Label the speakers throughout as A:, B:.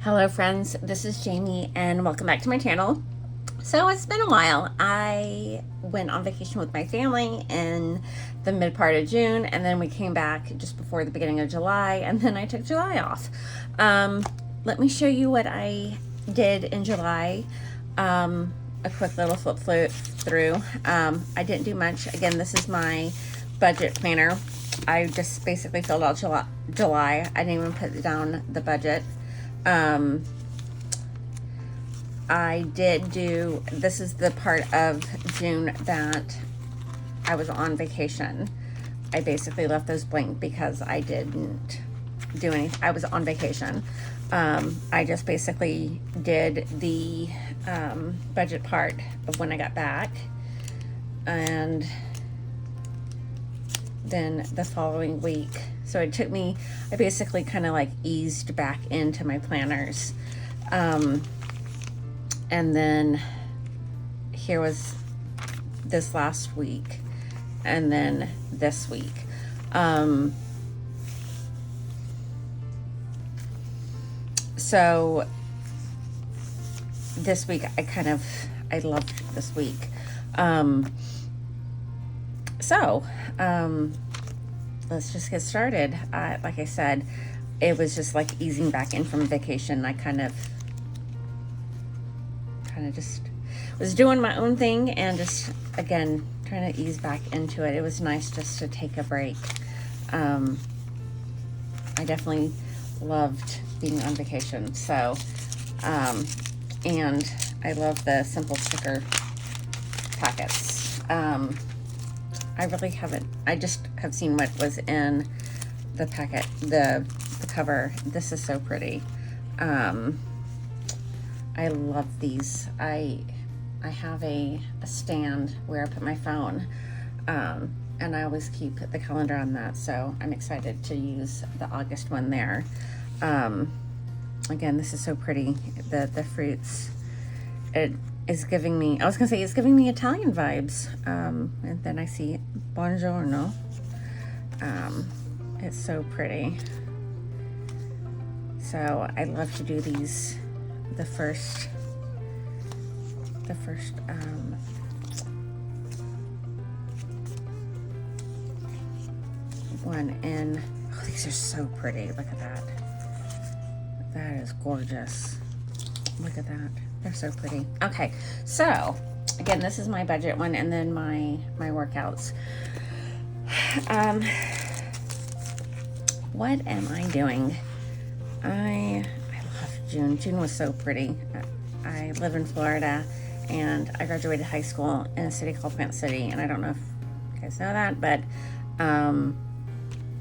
A: Hello friends, this is Jamie and welcome back to my channel. So it's been a while. I went on vacation with my family in the mid part of June, and then we came back just before the beginning of July, and then I took July off. Let me show you what I did in July. A quick little flip through. I didn't do much. Again, this is my budget planner. I just basically filled out July. I didn't even put down the budget. I did do, this is the part of June that I was on vacation. I basically left those blank because I didn't do anything. I was on vacation. I just basically did the budget part of when I got back, and then the following week. So it took me, I basically kind of like eased back into my planners. And then here was this last week, and then this week. So this week I loved this week. Let's just get started. Like I said, it was just like easing back in from vacation. I kind of just was doing my own thing and just, again, trying to ease back into it. It was nice just to take a break. I definitely loved being on vacation. So, and I love the simple sticker packets. I really haven't, I just have seen what was in the packet, the cover. This is so pretty. I love these. I have a stand where I put my phone, and I always keep the calendar on that, so I'm excited to use the August one there. Again, this is so pretty. The fruits, it is giving me, I was gonna say it's giving me Italian vibes, and then I see buongiorno. It's so pretty. So I love to do these the first one, and oh, these are so pretty. Look at that. That is gorgeous. Look at that. They're so pretty. Okay, so again, this is my budget one, and then my workouts. What am I doing? I love June. June was so pretty. I live in Florida, and I graduated high school in a city called Plant City, and I don't know if you guys know that, but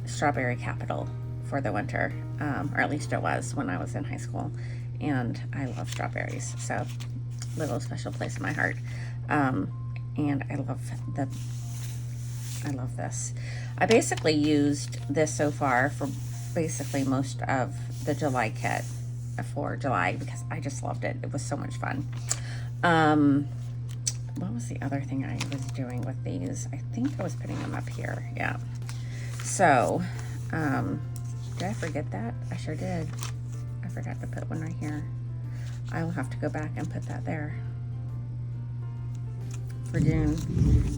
A: strawberry capital for the winter, or at least it was when I was in high school, and I love strawberries, so little special place in my heart. And I love this. I basically used this so far for basically most of the July kit for July because I just loved it. It was so much fun. What was the other thing I was doing with these? I think I was putting them up here. Yeah. So, did I forget that? I sure did. I forgot to put one right here. I will have to go back and put that there for June.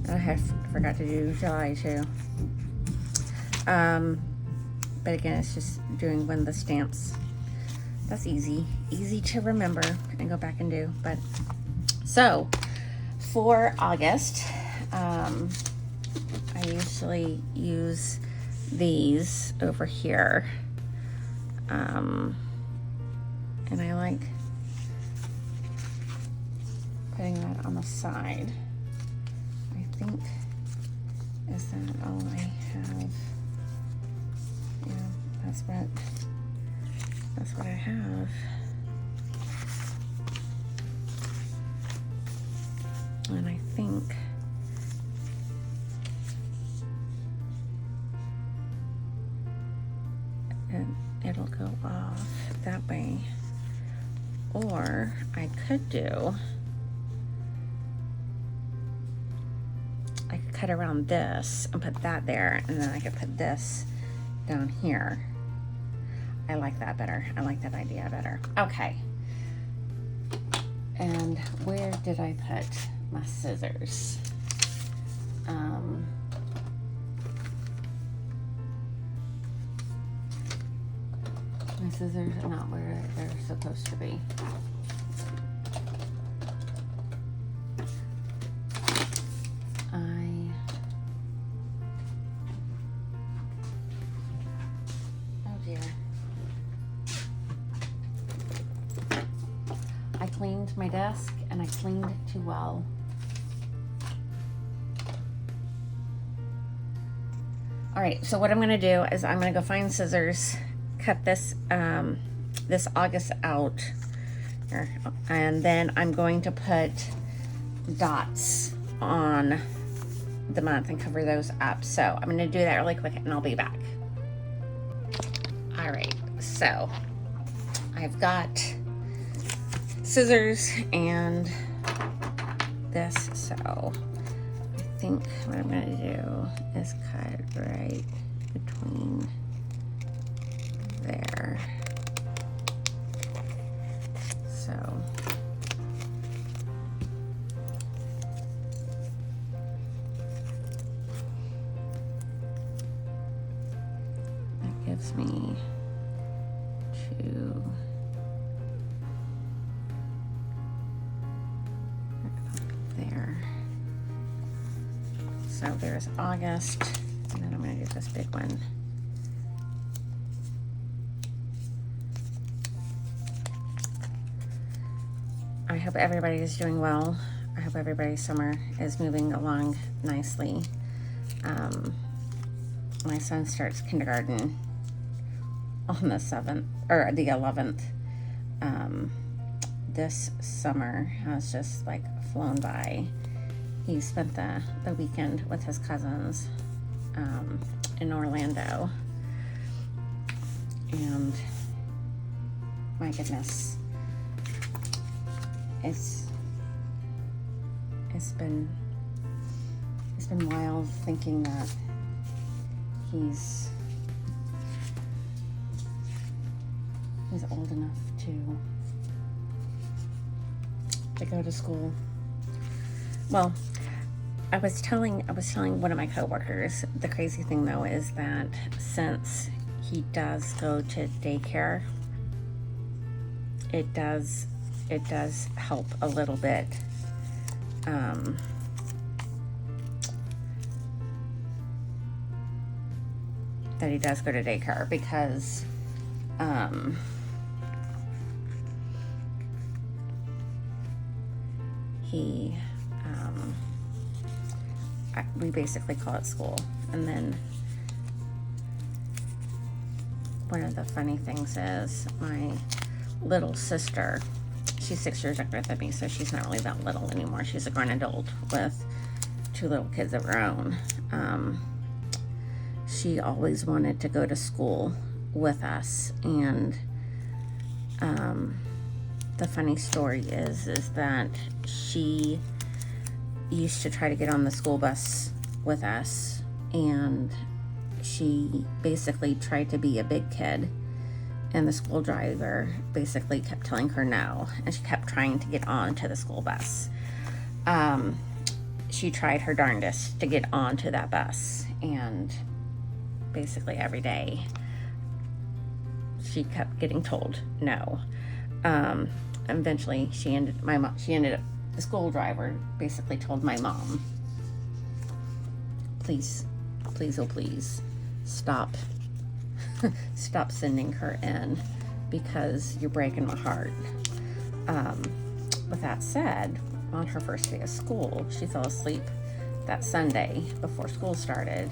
A: I forgot to do July too. But again, it's just doing when the stamps. That's easy to remember and go back and do. But so for August, I usually use these over here, and I like putting that on the side. I think, is that all I have? Yeah, that's what I have. And I think it'll go off that way. Or I could cut around this and put that there, and then I could put this down here. I like that better. I like that idea better. Okay. And where did I put my scissors? My scissors are not where they're supposed to be. Oh dear. I cleaned my desk and I cleaned it too well. All right, so what I'm gonna do is I'm gonna go find scissors, cut this this August out here, and then I'm going to put dots on the month and cover those up. So I'm gonna do that really quick and I'll be back. All right, so I've got scissors and this, so I think what I'm gonna do is cut right between there. So that gives me two. There. So there's August, and then I'm going to do this big one. I hope everybody is doing well. I hope everybody's summer is moving along nicely. My son starts kindergarten on the 7th, or the 11th. This summer has just like flown by. He spent the weekend with his cousins in Orlando, and my goodness, it's been wild thinking that he's old enough to go to school. Well, I was telling one of my coworkers, the crazy thing though is that since he does go to daycare, it does help a little bit. That he does go to daycare, because we basically call it school. And then one of the funny things is my little sister, she's 6 years younger than me, so she's not really that little anymore. She's a grown adult with 2 little kids of her own. She always wanted to go to school with us, and the funny story is that she used to try to get on the school bus with us, and she basically tried to be a big kid, and the school driver basically kept telling her no, and she kept trying to get on to the school bus. She tried her darndest to get onto that bus, and basically every day she kept getting told no. Eventually the school driver basically told my mom, please, oh please, stop sending her in, because you're breaking my heart. With that said, on her first day of school, she fell asleep that Sunday before school started,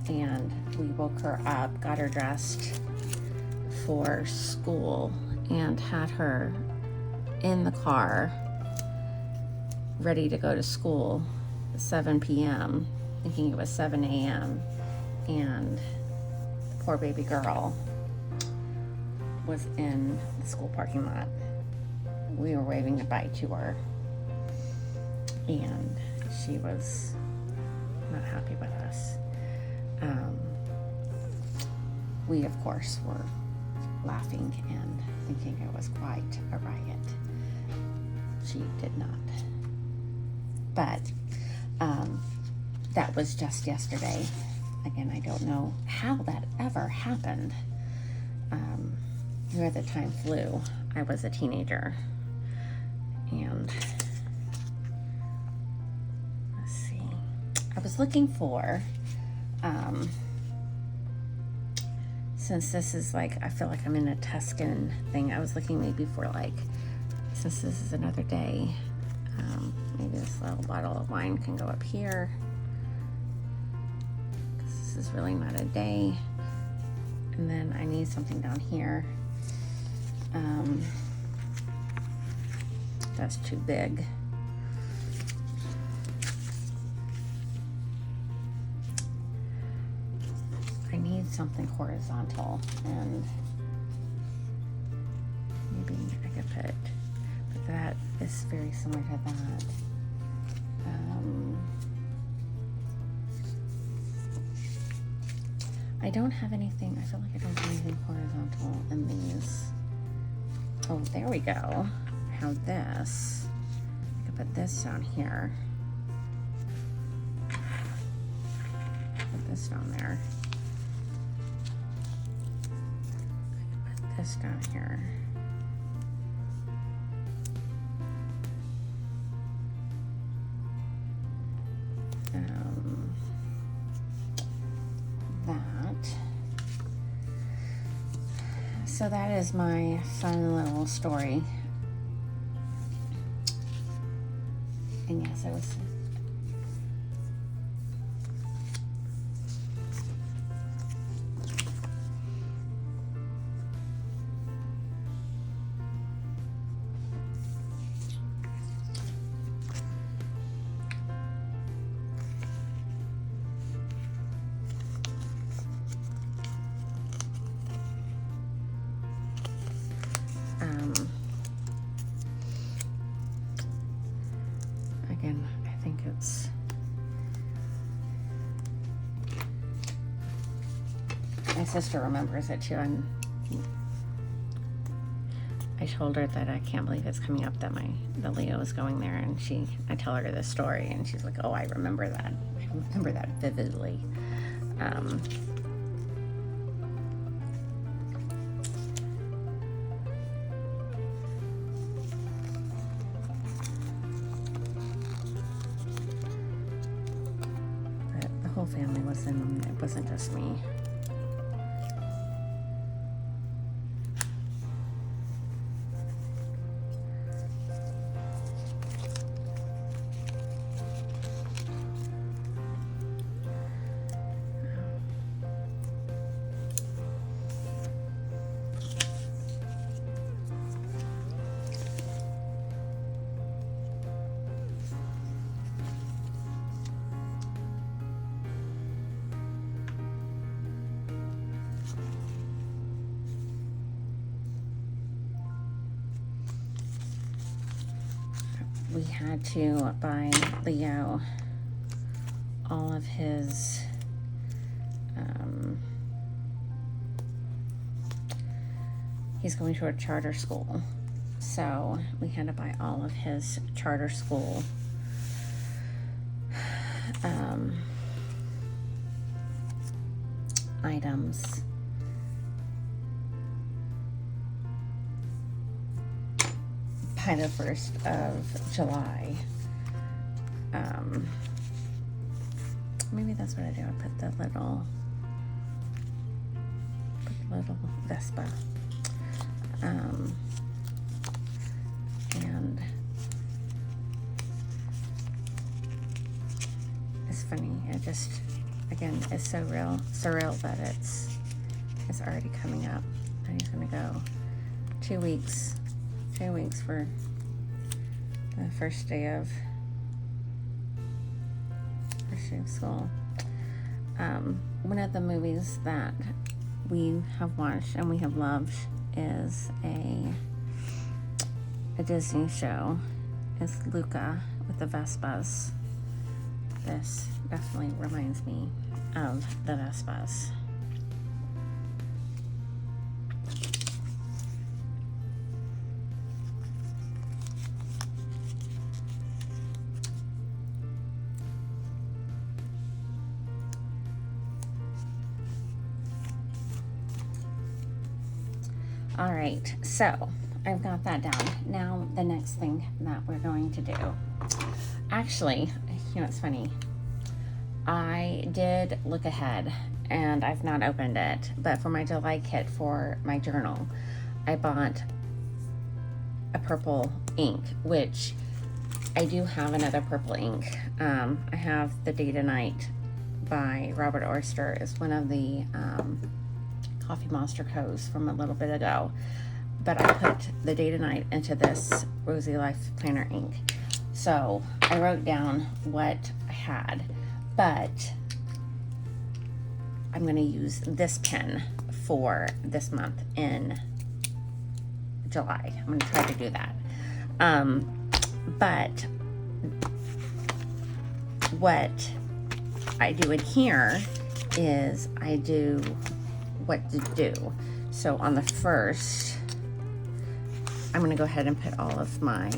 A: and we woke her up, got her dressed for school, and had her in the car ready to go to school at 7 p.m. thinking it was 7 a.m. and the poor baby girl was in the school parking lot. We were waving goodbye to her, and she was not happy with us. We of course were laughing and thinking it was quite a riot. She did not. But that was just yesterday. Again, I don't know how that ever happened. Where the time flew. I was a teenager. And let's see. I was looking for, since this is like, I feel like I'm in a Tuscan thing, I was looking maybe for like, since this is another day, maybe this little bottle of wine can go up here. This is really not a day. And then I need something down here. That's too big. I need something horizontal, and maybe I could put, but that is very similar to that. I don't have anything, I feel like I don't have anything horizontal in these. Oh, there we go. I have this. I can put this down here. Put this down there. I can put this down here. So that is my fun little story. And yes, I was again, I think it's my sister remembers it too, and I told her that I can't believe it's coming up that the Leo is going there, and I tell her this story, and she's like, oh, I remember that. I remember that vividly. Whole family was in, it wasn't just me. We had to buy Leo all of his he's going to a charter school, so we had to buy all of his charter school items by the 1st of July. Maybe that's what I do. I put the little Vespa. And it's funny. It just, again, it's so surreal that it's already coming up. And he's gonna go 2 weeks for the first day of school. One of the movies that we have watched and we have loved is a Disney show. It's Luca with the Vespas. This definitely reminds me of the Vespas. All right, so I've got that down. Now the next thing that we're going to do, actually, you know, it's funny. I did look ahead and I've not opened it, but for my July kit for my journal, I bought a purple ink, which I do have another purple ink. I have the Day to Night by Robert Oyster. It's one of the Coffee Monster codes from a little bit ago, but I put the Day to Night into this Rosy Life Planner ink. So I wrote down what I had, but I'm going to use this pen for this month in July. I'm going to try to do that. But what I do in here is I do what to do. So on the first, I'm going to go ahead and put all of my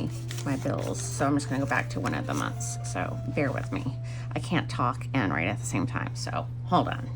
A: bills. So I'm just going to go back to one of the months. So bear with me. I can't talk and write at the same time. So hold on.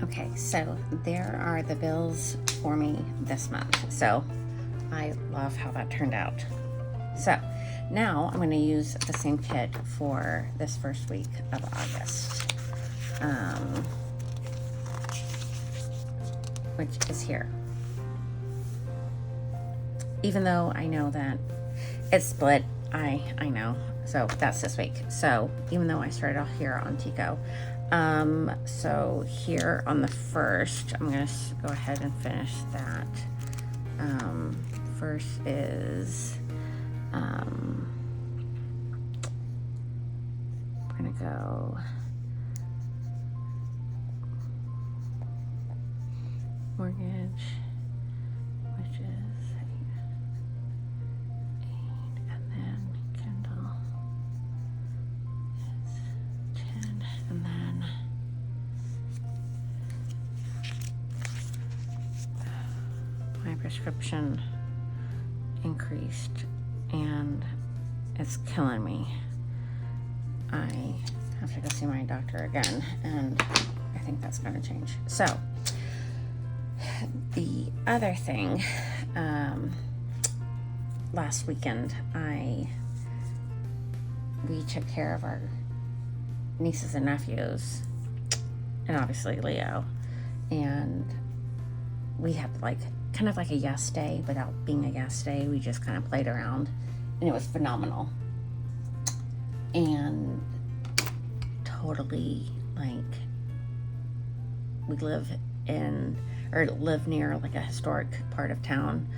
A: Okay, so there are the bills for me this month. So I love how that turned out. So now I'm going to use the same kit for this first week of August, which is here. Even though I know that it's split, I know. So that's this week. So even though I started off here on Tico, so here on the first, I'm gonna go ahead and finish that. First is We're gonna go mortgage, which is 8, and then Kindle is 10, and then my prescription increased and it's killing me. I have to go see my doctor again, and I think that's going to change. So the other thing, last weekend we took care of our nieces and nephews, and obviously Leo, and we had like kind of like a yes day without being a yes day. We just kind of played around, and it was phenomenal. And totally, like, we live near like a historic part of town,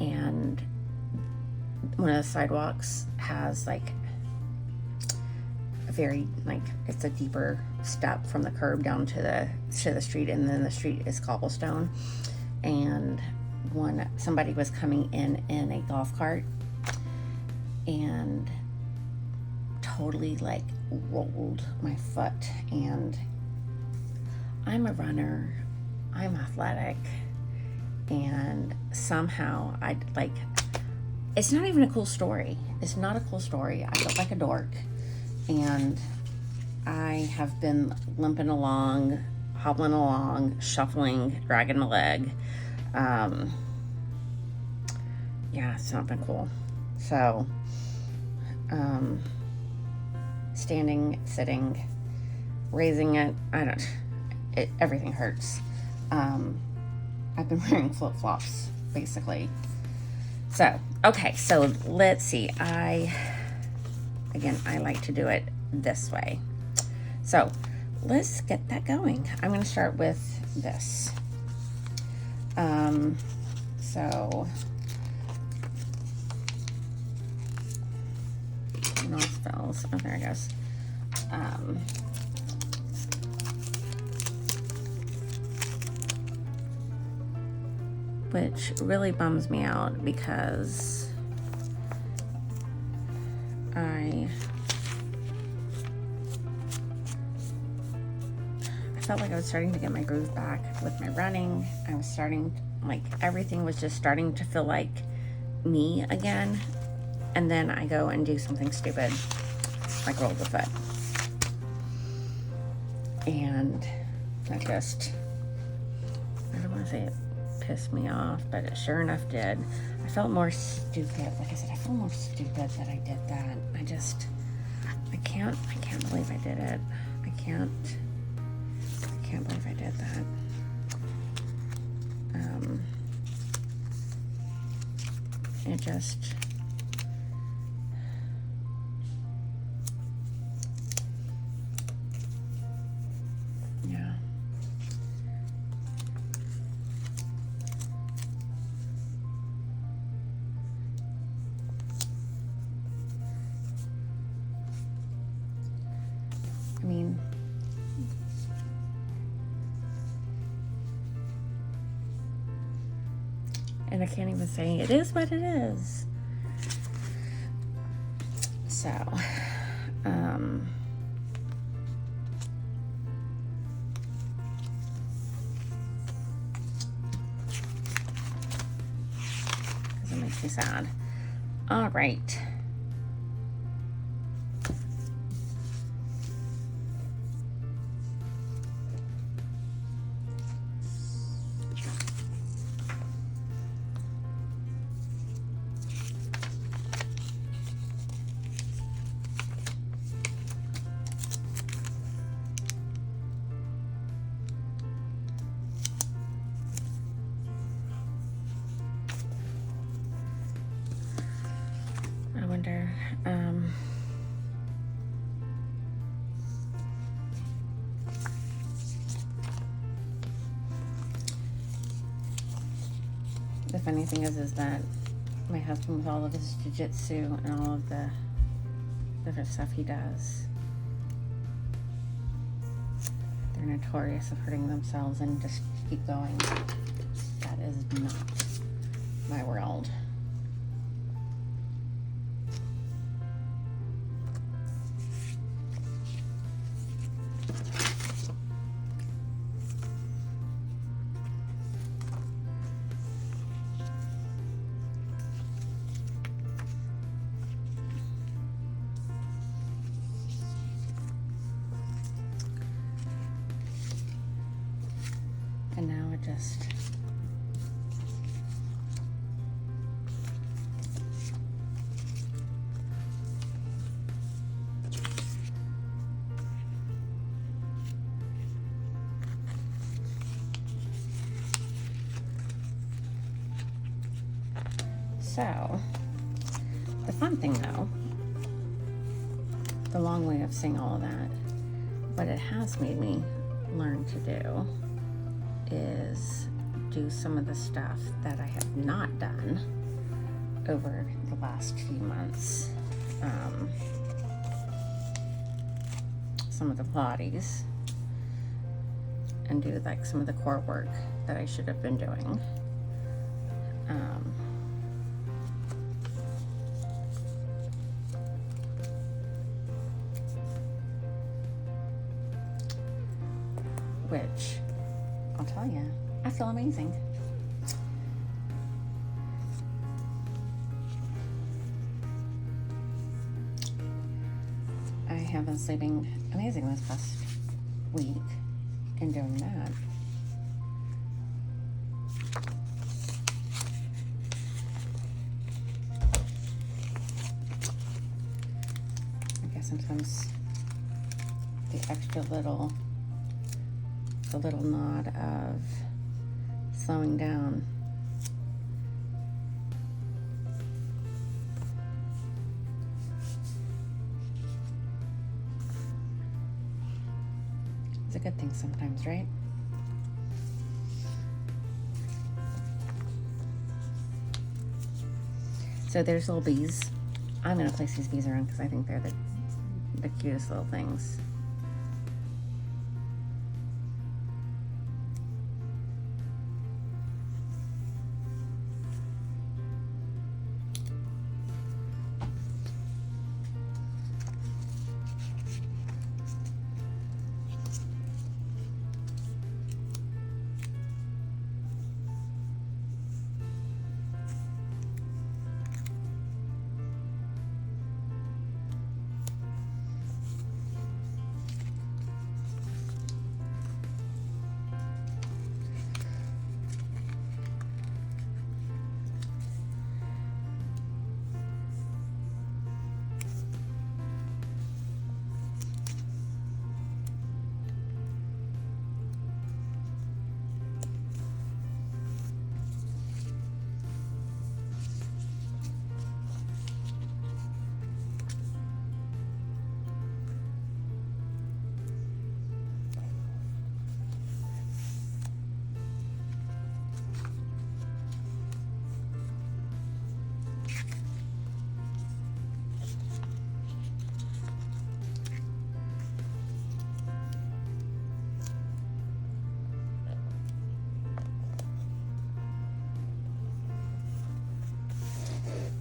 A: and one of the sidewalks has like a very, like, it's a deeper step from the curb down to the street, and then the street is cobblestone. And somebody was coming in a golf cart and totally like rolled my foot. And I'm a runner, I'm athletic, and somehow it's not even a cool story. It's not a cool story. I felt like a dork, and I have been limping along, hobbling along, shuffling, dragging my leg. Yeah, it's not been cool. So, standing, sitting, raising it, everything hurts. I've been wearing flip-flops, basically. So, okay, so let's see. I like to do it this way. So, let's get that going. I'm going to start with this. So, Northfells. Oh, there it goes. Which really bums me out because I felt like I was starting to get my groove back with my running. I was starting, like, everything was just starting to feel like me again. And then I go and do something stupid, like roll the foot. And that just, I don't want to say it pissed me off, but it sure enough did. I felt more stupid. Like I said, I felt more stupid that I did that. I can't believe I did it. I can't believe I did that. It just, yeah. I mean, and I can't even say it is what it is. So, because it makes me sad. All right. I wonder, the funny thing is that my husband with all of his jiu-jitsu and all of the other stuff he does. They're notorious of hurting themselves and just keep going. That is not my world. And now it just so the fun thing though, the long way of saying all of that, what it has made me learn to do is do some of the stuff that I have not done over the last few months. Some of the Pilates, and do like some of the core work that I should have been doing. Which, I'll tell you, I feel amazing. I have been sleeping amazing this past week in doing that. I guess sometimes the extra little nod of slowing down is a good thing sometimes, right? So there's little bees. I'm gonna place these bees around because I think they're the cutest little things.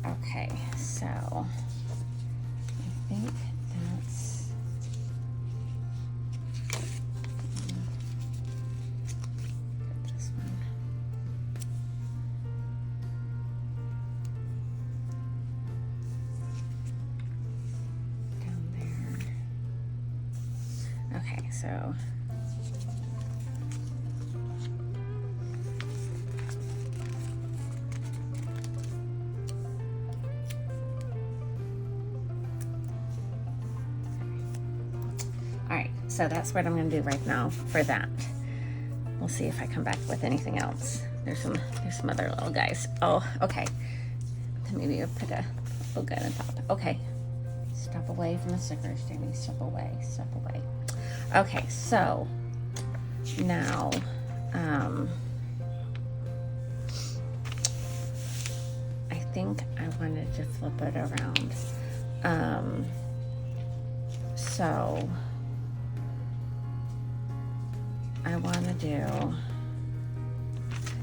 A: Okay, so I think that's put this one down there. Okay, so so that's what I'm going to do right now for that. We'll see if I come back with anything else. There's some other little guys. Oh, okay. Maybe I'll put a little guy on top. Okay. Step away from the stickers, Jamie. Step away. Step away. Okay, so now I think think I wanted to flip it around. So I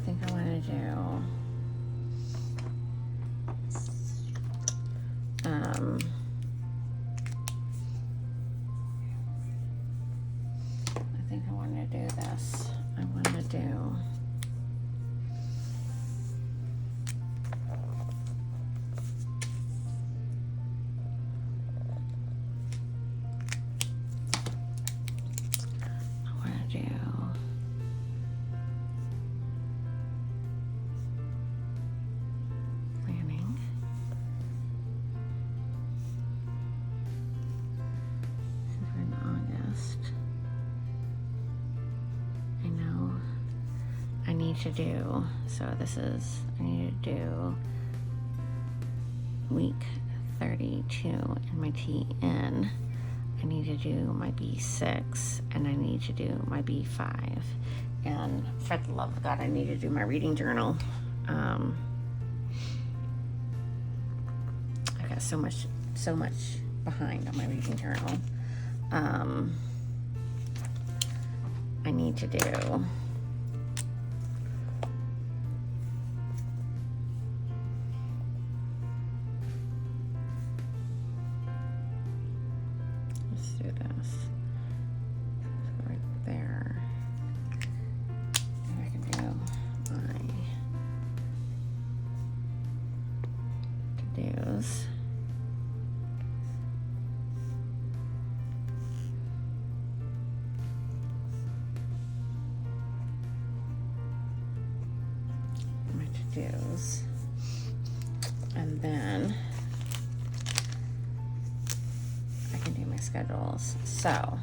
A: think I want to do this. I want to do planning. We're in August. I know I need to do, so this is, I need to do week 32 in my TN. I need to do my B6 and I need to do my B5. And for the love of God, I need to do my reading journal. I got so much behind on my reading journal. I need to do to-dos, and then I can do my schedules. So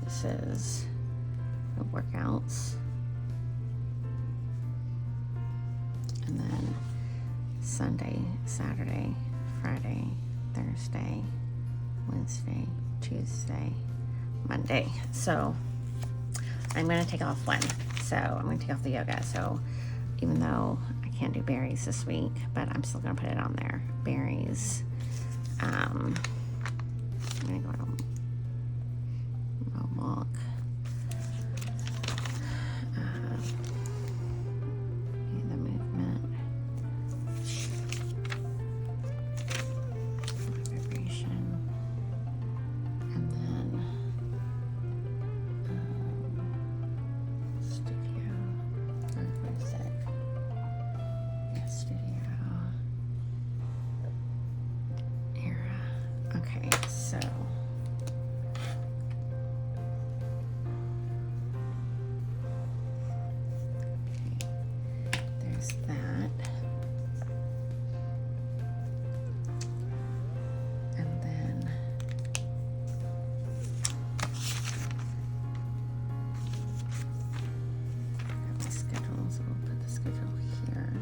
A: this is the workouts, and then Sunday, Saturday, Friday, Thursday, Wednesday, Tuesday, Monday. So I'm going to take off one. So I'm going to take off the yoga. So even though I can't do berries this week, but I'm still going to put it on there. Berries. I'm going to go on a walk. The movement. Vibration. And then studio. Studio. Era. Okay, so there's that. And then got my schedule, so we'll put the schedule here.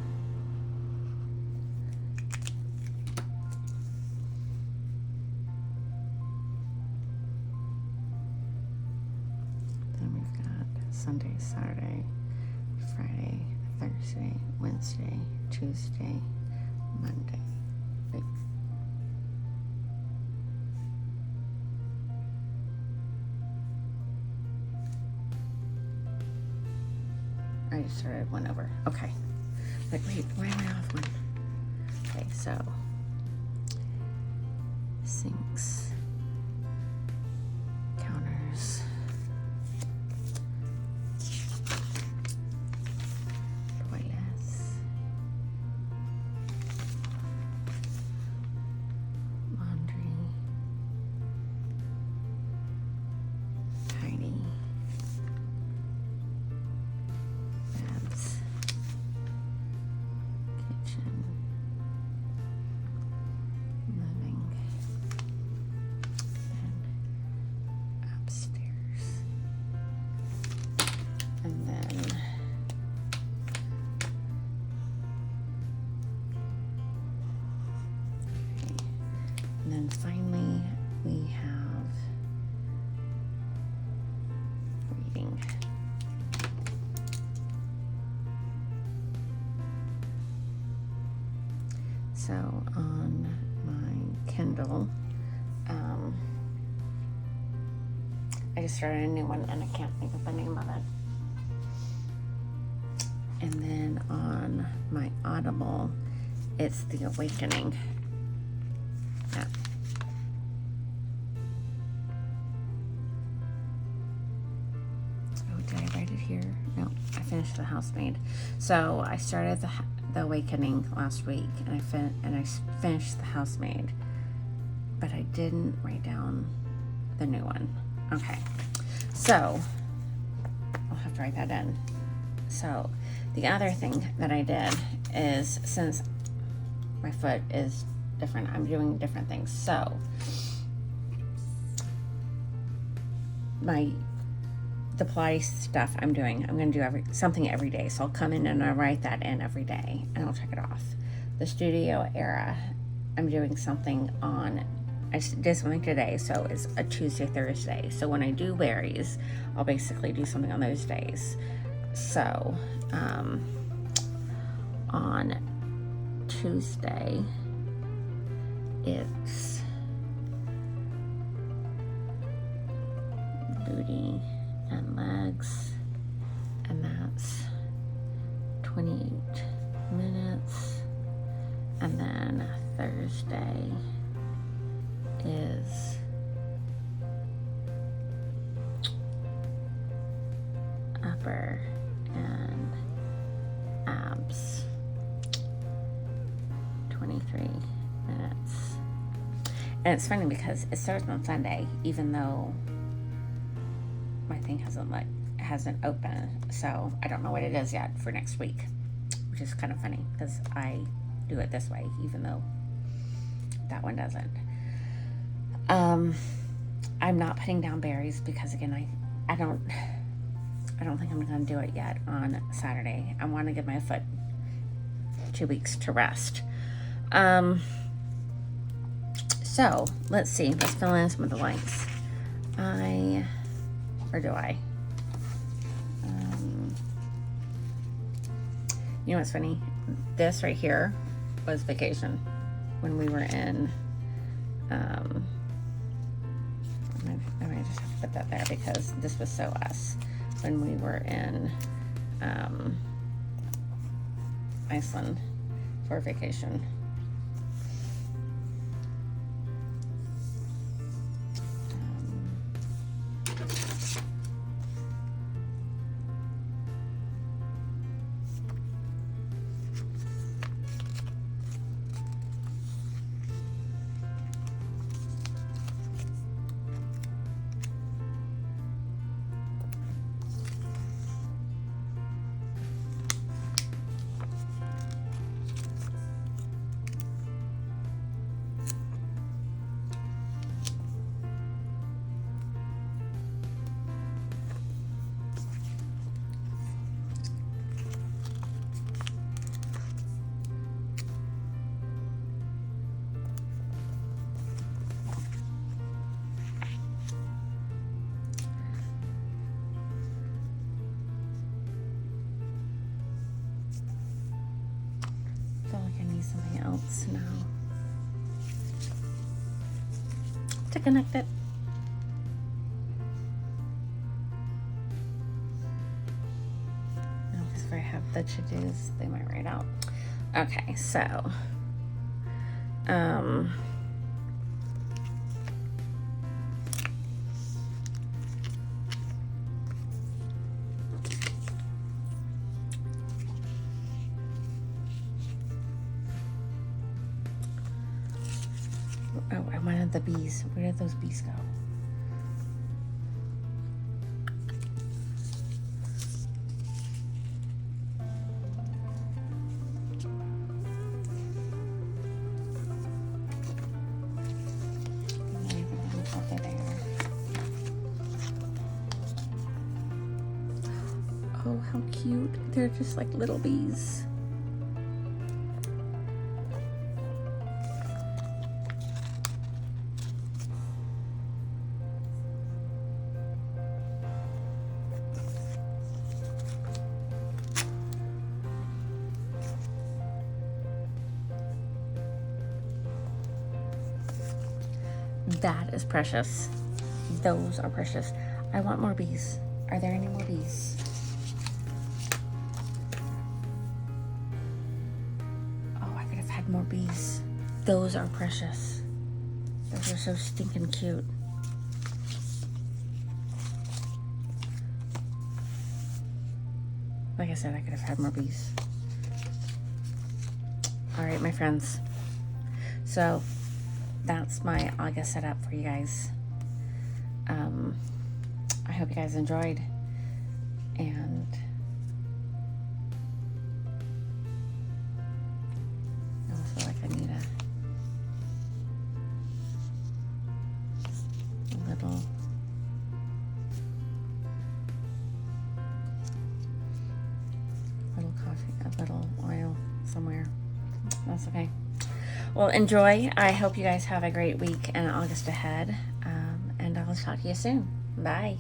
A: Then we've got Sunday, Saturday, Friday, Thursday, Wednesday, Tuesday, Monday. Wait. I just started one over. Okay. Like, wait, why am I off one? Okay, so sinks, counters, toilets, laundry, tidy, beds, kitchen, living, and upstairs. And then finally we have So on my Kindle, I just started a new one and I can't think of the name of it. And then on my Audible, it's The Awakening. Yeah. Oh, did I write it here? No, I finished The Housemaid. So I started the Awakening last week, and I finished The Housemaid, but I didn't write down the new one. Okay, so I'll have to write that in. So the other thing that I did is, since my foot is different, I'm doing different things. So the Pilates stuff I'm going to do something every day. So I'll come in and I'll write that in every day and I'll check it off. The Studio Era, I'm doing something on, I did something today, so it's a Tuesday, Thursday. So when I do berries, I'll basically do something on those days. So on Tuesday, it's booty and legs, and that's 28 minutes. And then Thursday is upper and abs, 23 minutes. And it's funny because it starts on Sunday, even though my thing hasn't opened, so I don't know what it is yet for next week, which is kind of funny because I do it this way, even though that one doesn't. I'm not putting down berries because, again, I don't think I'm going to do it yet on Saturday. I want to give my foot 2 weeks to rest. So let's see. Let's fill in some of the blanks. Or do I? You know what's funny? This right here was vacation when we were in. I might just have to put that there because this was so us when we were in Iceland for vacation. Something else now to connect it. Because if I have the to-dos, they might write out. Okay, so oh, I wanted the bees. Where did those bees go? Over there. Oh, how cute. They're just like little bees. That is precious. Those are precious. I want more bees. Are there any more bees? Oh, I could have had more bees. Those are precious. Those are so stinking cute. Like I said, I could have had more bees. All right, my friends. So that's my August setup for you guys. I hope you guys enjoyed, and I almost feel like I need a little coffee, a little oil somewhere. That's okay. Well, enjoy. I hope you guys have a great week and August ahead, and I'll talk to you soon. Bye.